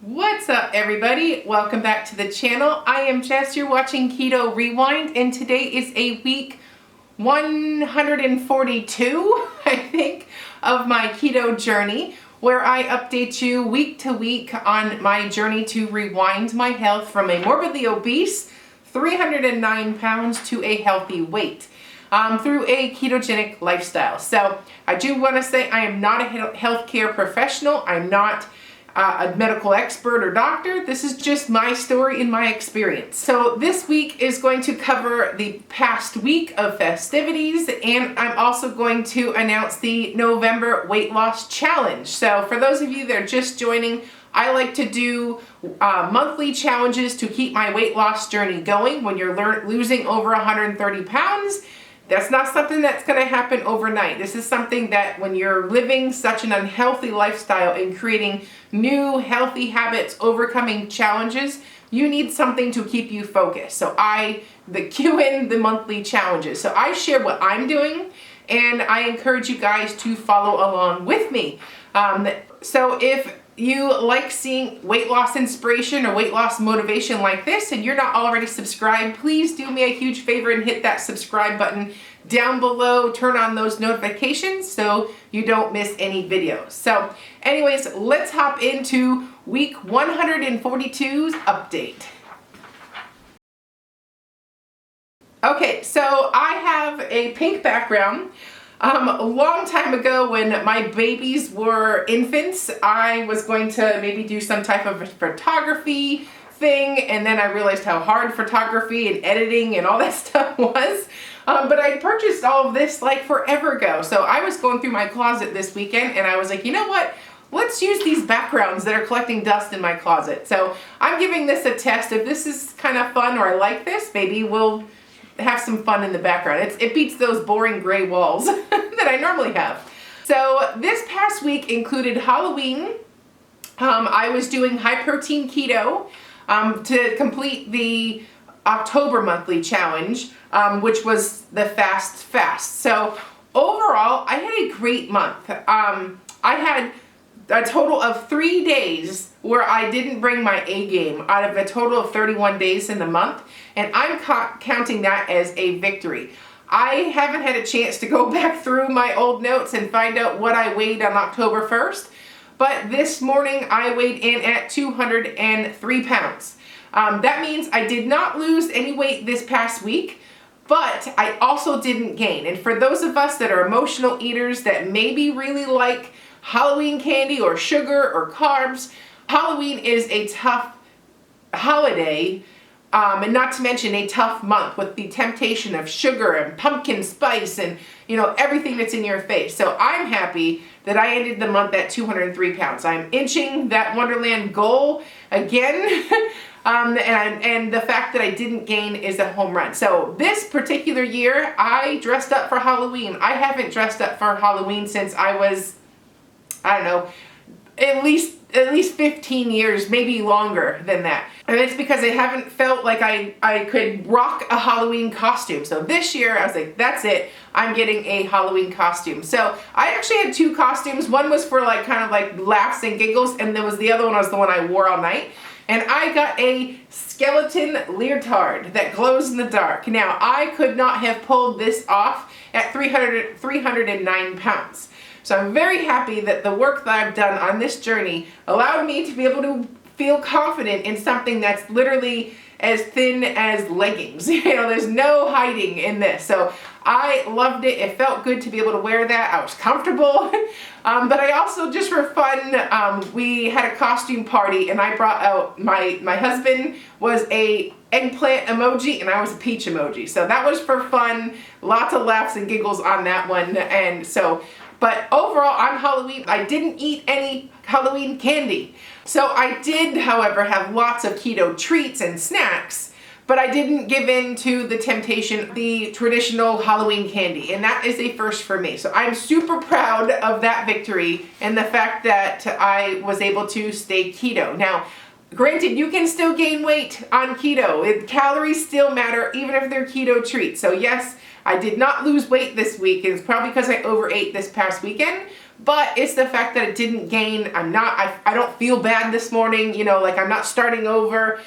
What's up, everybody? Welcome back to the channel. I am Jess. You're watching Keto Rewind, and today is a week 142, I think, of my keto journey, where I update you week to week on my journey to rewind my health from a morbidly obese 309 pounds to a healthy weight through a ketogenic lifestyle. So I do want to say I am not a healthcare professional. I'm not a medical expert or doctor. This is just my story and my experience. So this week is going to cover the past week of festivities, and I'm also going to announce the November weight loss challenge. So for those of you that are just joining, I like to do monthly challenges to keep my weight loss journey going. When you're losing over 130 pounds, that's not something that's going to happen overnight. This is something that when you're living such an unhealthy lifestyle and creating new healthy habits, overcoming challenges, you need something to keep you focused. So cue in the monthly challenges. So I share what I'm doing, and I encourage you guys to follow along with me. So if you like seeing weight loss inspiration or weight loss motivation like this and you're not already subscribed, please do me a huge favor and hit that subscribe button down below. Turn on those notifications so you don't miss any videos. So anyways, let's hop into week 142's update. Okay, so I have a pink background. A long time ago when my babies were infants, I was going to maybe do some type of photography thing, and then I realized how hard photography and editing and all that stuff was. But I purchased all of this like forever ago. So I was going through my closet this weekend and I was like, you know what? Let's use these backgrounds that are collecting dust in my closet. So I'm giving this a test. If this is kind of fun or I like this, maybe we'll have some fun in the background. It beats those boring gray walls that I normally have. So this past week included Halloween. I was doing high protein keto to complete the October monthly challenge, which was the fast. So overall, I had a great month. I had a total of 3 days where I didn't bring my A game out of a total of 31 days in the month, and I'm counting that as a victory. I haven't had a chance to go back through my old notes and find out what I weighed on October 1st, but this morning I weighed in at 203 pounds. That means I did not lose any weight this past week, but I also didn't gain. And for those of us that are emotional eaters that maybe really like Halloween candy or sugar or carbs, Halloween is a tough holiday, and not to mention a tough month with the temptation of sugar and pumpkin spice and everything that's in your face. So I'm happy that I ended the month at 203 pounds. I'm inching that Wonderland goal again. And the fact that I didn't gain is a home run. So this particular year, I dressed up for Halloween. I haven't dressed up for Halloween since I was, I don't know, at least 15 years, maybe longer than that. And it's because I haven't felt like I could rock a Halloween costume. So this year I was like, that's it. I'm getting a Halloween costume. So I actually had two costumes. One was for kind of laughs and giggles, and there was the other one was the one I wore all night. And I got a skeleton leotard that glows in the dark. Now, I could not have pulled this off at 309 pounds. So I'm very happy that the work that I've done on this journey allowed me to be able to feel confident in something that's literally as thin as leggings. There's no hiding in this. So I loved it. It felt good to be able to wear that. I was comfortable. But I also, just for fun, we had a costume party and I brought out, my husband was a eggplant emoji and I was a peach emoji. So that was for fun. Lots of laughs and giggles on that one. But overall, on Halloween, I didn't eat any Halloween candy. So I did, however, have lots of keto treats and snacks, but I didn't give in to the temptation, the traditional Halloween candy, and that is a first for me. So I'm super proud of that victory and the fact that I was able to stay keto. Now, granted, you can still gain weight on keto. Calories still matter, even if they're keto treats. So yes, I did not lose weight this week. It's probably because I overate this past weekend, but it's the fact that it didn't gain. I don't feel bad this morning, you know, like I'm not starting over.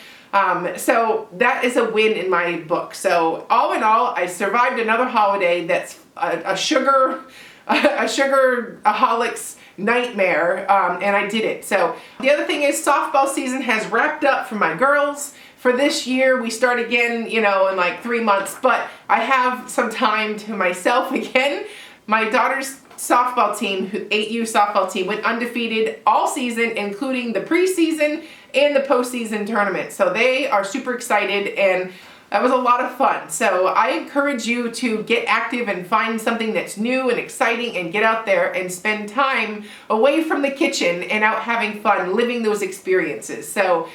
So that is a win in my book. So all in all, I survived another holiday that's a sugar-aholics nightmare, and I did it. So the other thing is softball season has wrapped up for my girls. For this year, we start again, you know, in like 3 months, but I have some time to myself again. My daughter's softball team, 8U softball team, went undefeated all season, including the preseason and the postseason tournament. So they are super excited, and that was a lot of fun. So I encourage you to get active and find something that's new and exciting and get out there and spend time away from the kitchen and out having fun, living those experiences. So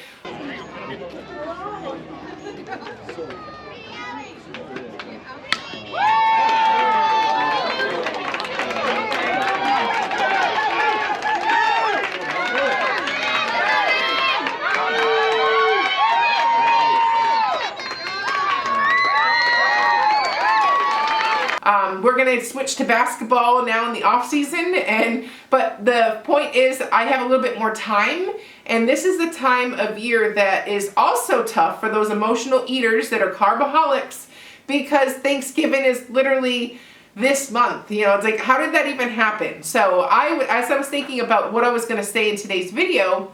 we're gonna switch to basketball now in the off season, but the point is I have a little bit more time, and this is the time of year that is also tough for those emotional eaters that are carboholics, because Thanksgiving is literally this month. You know, it's like, how did that even happen? So as I was thinking about what I was gonna say in today's video,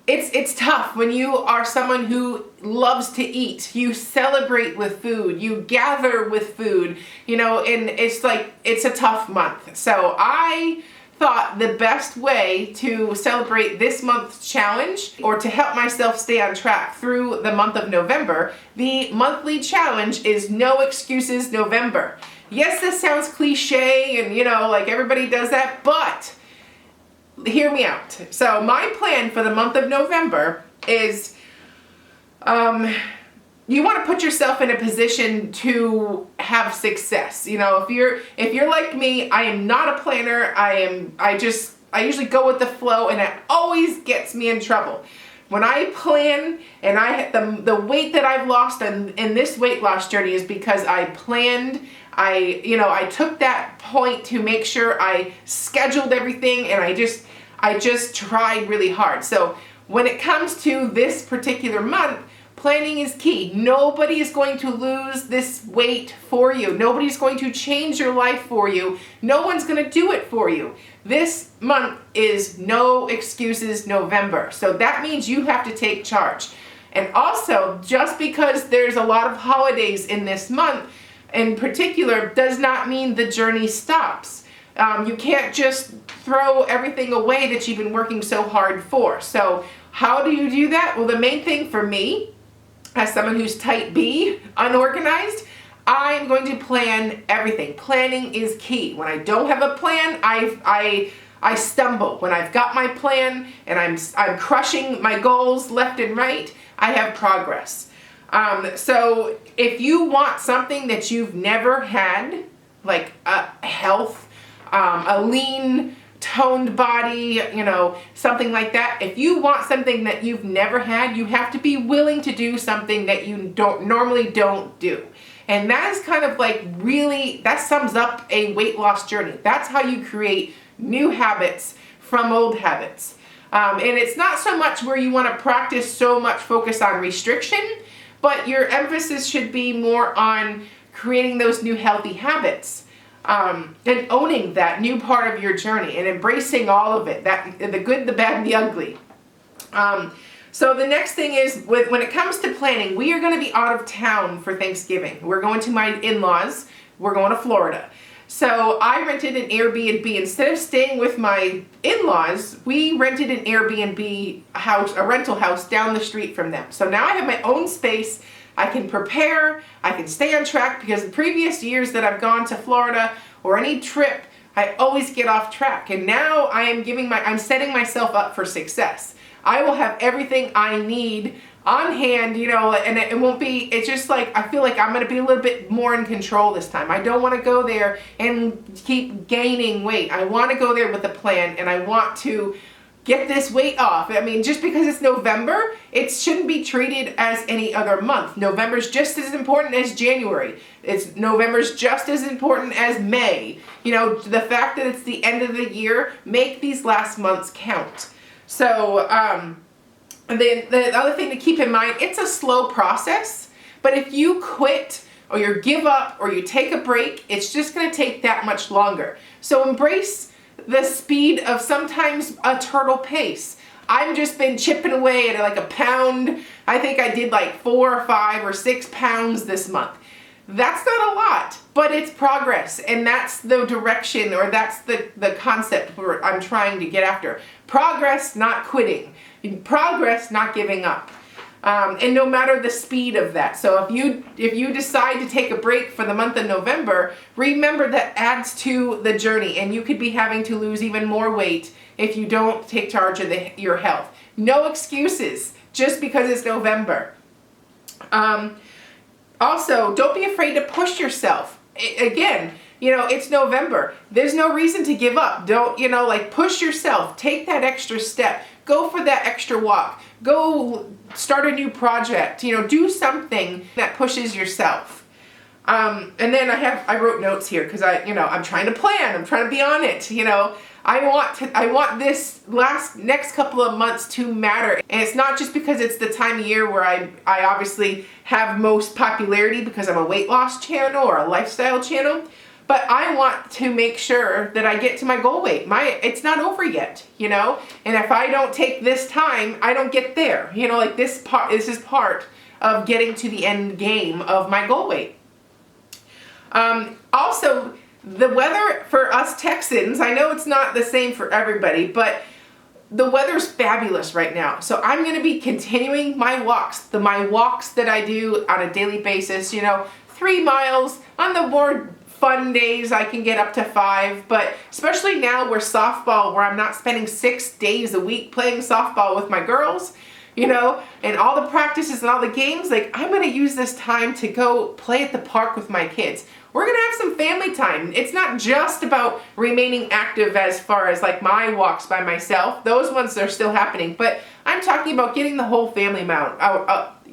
it's tough when you are someone who loves to eat. You celebrate with food, you gather with food, you know, and it's like, it's a tough month. So I thought the best way to celebrate this month's challenge, or to help myself stay on track through the month of November, the monthly challenge is No Excuses November. Yes, this sounds cliche and, you know, like everybody does that, but hear me out. So my plan for the month of November is, you want to put yourself in a position to have success. You know, if you're like me, I am not a planner. I usually go with the flow, and it always gets me in trouble. When I plan, and the weight that I've lost in this weight loss journey is because I planned. I took that point to make sure I scheduled everything, and I just tried really hard. So when it comes to this particular month, planning is key. Nobody is going to lose this weight for you. Nobody's going to change your life for you. No one's going to do it for you. This month is No Excuses November. So that means you have to take charge. And also, just because there's a lot of holidays in this month in particular does not mean the journey stops. You can't just throw everything away that you've been working so hard for. So how do you do that? Well, the main thing for me, as someone who's type B, unorganized, I'm going to plan everything. Planning is key. When I don't have a plan, I stumble. When I've got my plan and I'm crushing my goals left and right, I have progress. So if you want something that you've never had, like health, a lean, toned body, you know, something like that. If you want something that you've never had, you have to be willing to do something that you normally don't do. And that is kind of like really, that sums up a weight loss journey. That's how you create new habits from old habits. And it's not so much where you want to practice so much focus on restriction, but your emphasis should be more on creating those new healthy habits. And owning that new part of your journey and embracing all of it, the good, the bad, and the ugly. So the next thing is, when it comes to planning, we are going to be out of town for Thanksgiving. We're going to my in-laws. We're going to Florida. So I rented an Airbnb. Instead of staying with my in-laws, we rented an Airbnb house, a rental house down the street from them. So now I have my own space. I can prepare, I can stay on track, because the previous years that I've gone to Florida or any trip, I always get off track. And now I'm setting myself up for success. I will have everything I need on hand, you know, and it won't be, it's just like, I feel like I'm going to be a little bit more in control this time. I don't want to go there and keep gaining weight. I want to go there with a plan, and I want to get this weight off. I mean, just because it's November, it shouldn't be treated as any other month. November's just as important as January. November's just as important as May. You know, the fact that it's the end of the year, make these last months count. So, and then the other thing to keep in mind, it's a slow process, but if you quit or you give up or you take a break, it's just going to take that much longer. So embrace the speed of sometimes a turtle pace. I've just been chipping away at like a pound. I think I did like 4 or 5 or 6 pounds this month. That's not a lot, but it's progress, and that's the direction, or that's the concept where I'm trying to get after. Progress, not quitting. Progress, not giving up. And no matter the speed of that. So if you decide to take a break for the month of November, remember that adds to the journey, and you could be having to lose even more weight if you don't take charge of your health. No excuses just because it's November. Also, don't be afraid to push yourself. Again, you know, it's November. There's no reason to give up. Don't, you know, like, push yourself. Take that extra step. Go for that extra walk. Go start a new project. You know, do something that pushes yourself. And then I wrote notes here because I'm trying to plan. I'm trying to be on it. You know, I want this next couple of months to matter. And it's not just because it's the time of year where I obviously have most popularity because I'm a weight loss channel or a lifestyle channel. But I want to make sure that I get to my goal weight. It's not over yet, you know? And if I don't take this time, I don't get there. You know, like this is part of getting to the end game of my goal weight. Also, the weather for us Texans, I know it's not the same for everybody, but the weather's fabulous right now. So I'm going to be continuing my walks, my walks that I do on a daily basis, you know, 3 miles. On the more fun days I can get up to 5, but especially now where I'm not spending 6 days a week playing softball with my girls, you know, and all the practices and all the games, like, I'm going to use this time to go play at the park with my kids. We're going to have some family time. It's not just about remaining active as far as like my walks by myself. Those ones are still happening, but I'm talking about getting the whole family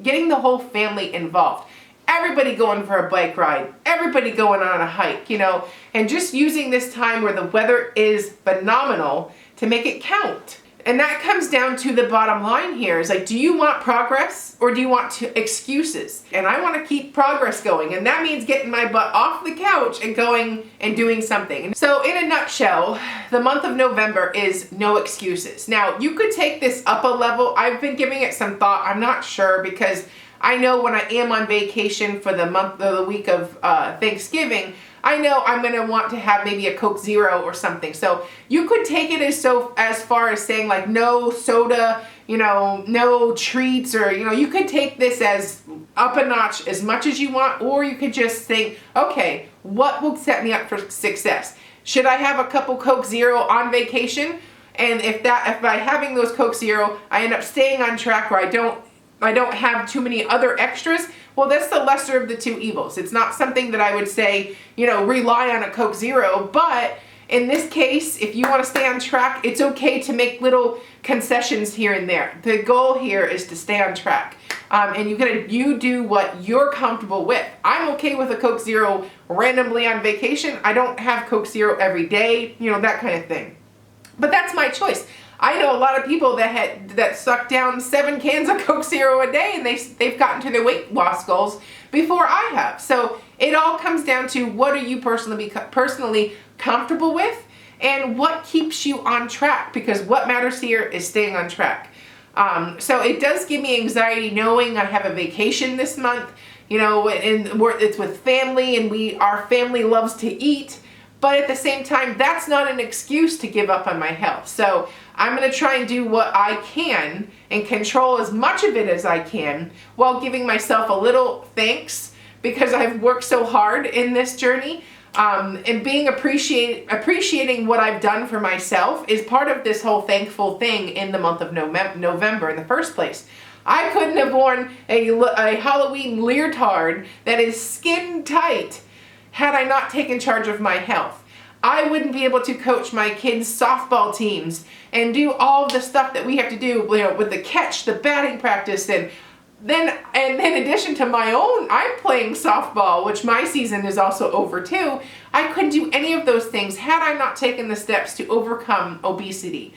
getting the whole family involved. Everybody going for a bike ride, everybody going on a hike, you know, and just using this time where the weather is phenomenal to make it count. And that comes down to the bottom line here is like, do you want progress or do you want excuses? And I want to keep progress going. And that means getting my butt off the couch and going and doing something. So in a nutshell, the month of November is no excuses. Now, you could take this up a level. I've been giving it some thought. I'm not sure because I know when I am on vacation for the week of Thanksgiving, I know I'm going to want to have maybe a Coke Zero or something. So you could take it as far as saying like no soda, you know, no treats, or, you know, you could take this as up a notch as much as you want, or you could just think, okay, what will set me up for success? Should I have a couple Coke Zero on vacation? And if by having those Coke Zero, I end up staying on track, or I don't have too many other extras, well, that's the lesser of the two evils. It's not something that I would say, you know, rely on a Coke Zero, but in this case, if you want to stay on track, it's okay to make little concessions here and there. The goal here is to stay on track. And you do what you're comfortable with. I'm okay with a Coke Zero randomly on vacation. I don't have Coke Zero every day, you know, that kind of thing. But that's my choice. I know a lot of people that suck down 7 cans of Coke Zero a day, and they've gotten to their weight loss goals before I have. So it all comes down to what are you personally comfortable with, and what keeps you on track, because what matters here is staying on track. So it does give me anxiety knowing I have a vacation this month, you know, and it's with family, and our family loves to eat. But at the same time, that's not an excuse to give up on my health. So I'm going to try and do what I can and control as much of it as I can while giving myself a little thanks because I've worked so hard in this journey. And being appreciating what I've done for myself is part of this whole thankful thing in the month of November in the first place. I couldn't have worn a Halloween leotard that is skin tight had I not taken charge of my health. I wouldn't be able to coach my kids' softball teams and do all of the stuff that we have to do, you know, with the catch, the batting practice, and then in addition to my own, I'm playing softball, which my season is also over too. I couldn't do any of those things had I not taken the steps to overcome obesity.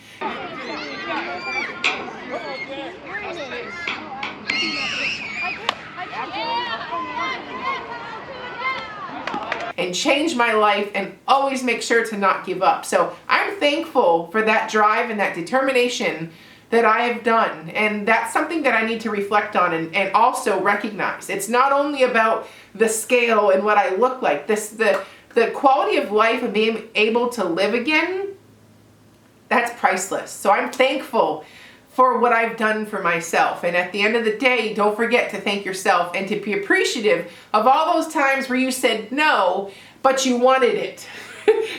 And change my life and always make sure to not give up. So I'm thankful for that drive and that determination that I have done. And that's something that I need to reflect on and also recognize. It's not only about the scale and what I look like. The quality of life and being able to live again, that's priceless. So I'm thankful for what I've done for myself. And at the end of the day, don't forget to thank yourself and to be appreciative of all those times where you said no, but you wanted it.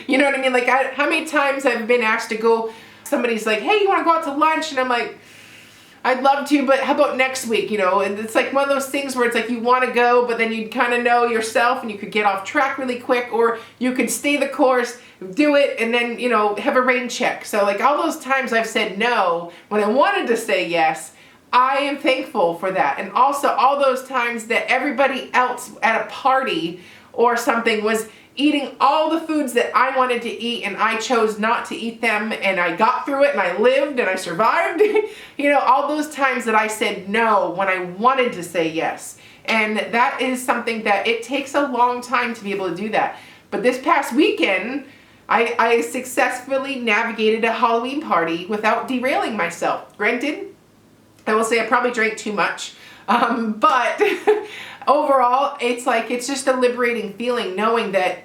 You know what I mean? Like, how many times I've been asked to go, somebody's like, hey, you want to go out to lunch? And I'm like, I'd love to, but how about next week? You know, and it's like one of those things where it's like you want to go, but then you kind of know yourself and you could get off track really quick, or you could stay the course, do it, and then, you know, have a rain check. So like all those times I've said no when I wanted to say yes, I am thankful for that. And also all those times that everybody else at a party or something was eating all the foods that I wanted to eat and I chose not to eat them, and I got through it and I lived and I survived. You know, all those times that I said no when I wanted to say yes. And that is something that it takes a long time to be able to do that. But this past weekend, I successfully navigated a Halloween party without derailing myself. Granted, I will say I probably drank too much, but overall, it's just a liberating feeling knowing that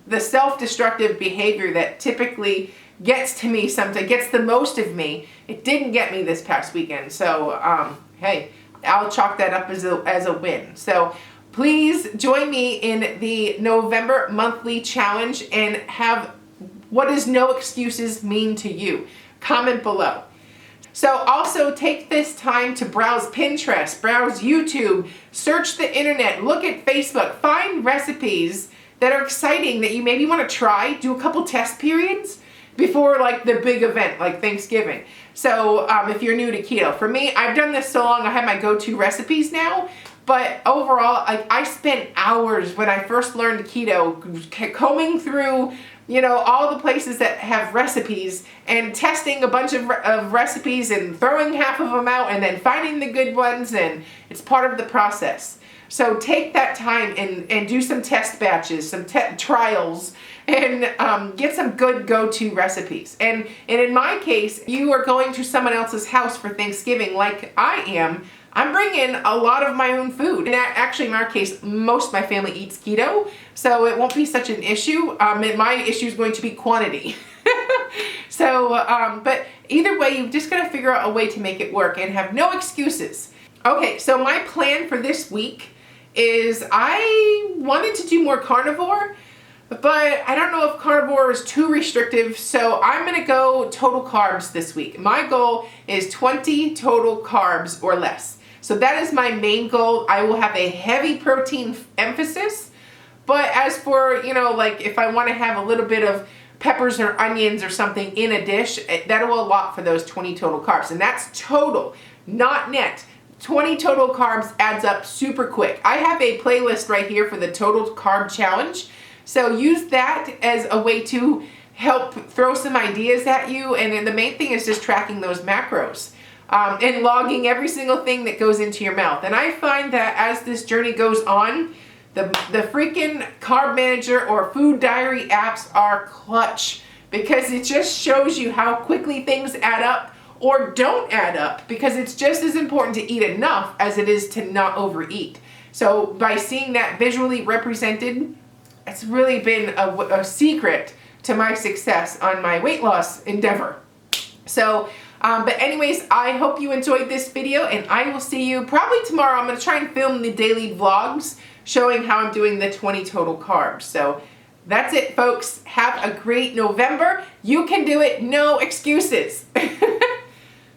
the self-destructive behavior that typically gets to me sometimes, gets the most of me, it didn't get me this past weekend. So, hey, I'll chalk that up as a win. So please join me in the November monthly challenge and have what does no excuses mean to you? Comment below. So also take this time to browse Pinterest, browse YouTube, search the internet, look at Facebook, find recipes that are exciting that you maybe want to try, do a couple test periods before like the big event like Thanksgiving. So if you're new to keto, for me, I've done this so long, I have my go-to recipes now. But overall, I spent hours when I first learned keto combing through, you know, all the places that have recipes and testing a bunch of recipes and throwing half of them out and then finding the good ones, and it's part of the process. So take that time and do some test batches, some trials, and get some good go-to recipes. And in my case, you are going to someone else's house for Thanksgiving like I am. I'm bringing a lot of my own food. And actually, in our case, most of my family eats keto, so it won't be such an issue. My issue is going to be quantity. So, but either way, you've just got to figure out a way to make it work and have no excuses. Okay, so my plan for this week is I wanted to do more carnivore, but I don't know if carnivore is too restrictive, so I'm going to go total carbs this week. My goal is 20 total carbs or less. So that is my main goal. I will have a heavy protein emphasis, but as for, you know, like if I want to have a little bit of peppers or onions or something in a dish, that will allot for those 20 total carbs. And that's total, not net. 20 total carbs adds up super quick. I have a playlist right here for the total carb challenge. So use that as a way to help throw some ideas at you. And then the main thing is just tracking those macros and logging every single thing that goes into your mouth. And I find that as this journey goes on, the freaking carb manager or food diary apps are clutch, because it just shows you how quickly things add up or don't add up, because it's just as important to eat enough as it is to not overeat. So by seeing that visually represented, it's really been a secret to my success on my weight loss endeavor. So, but anyways, I hope you enjoyed this video, and I will see you probably tomorrow. I'm going to try and film the daily vlogs showing how I'm doing the 20 total carbs. So that's it, folks. Have a great November. You can do it. No excuses.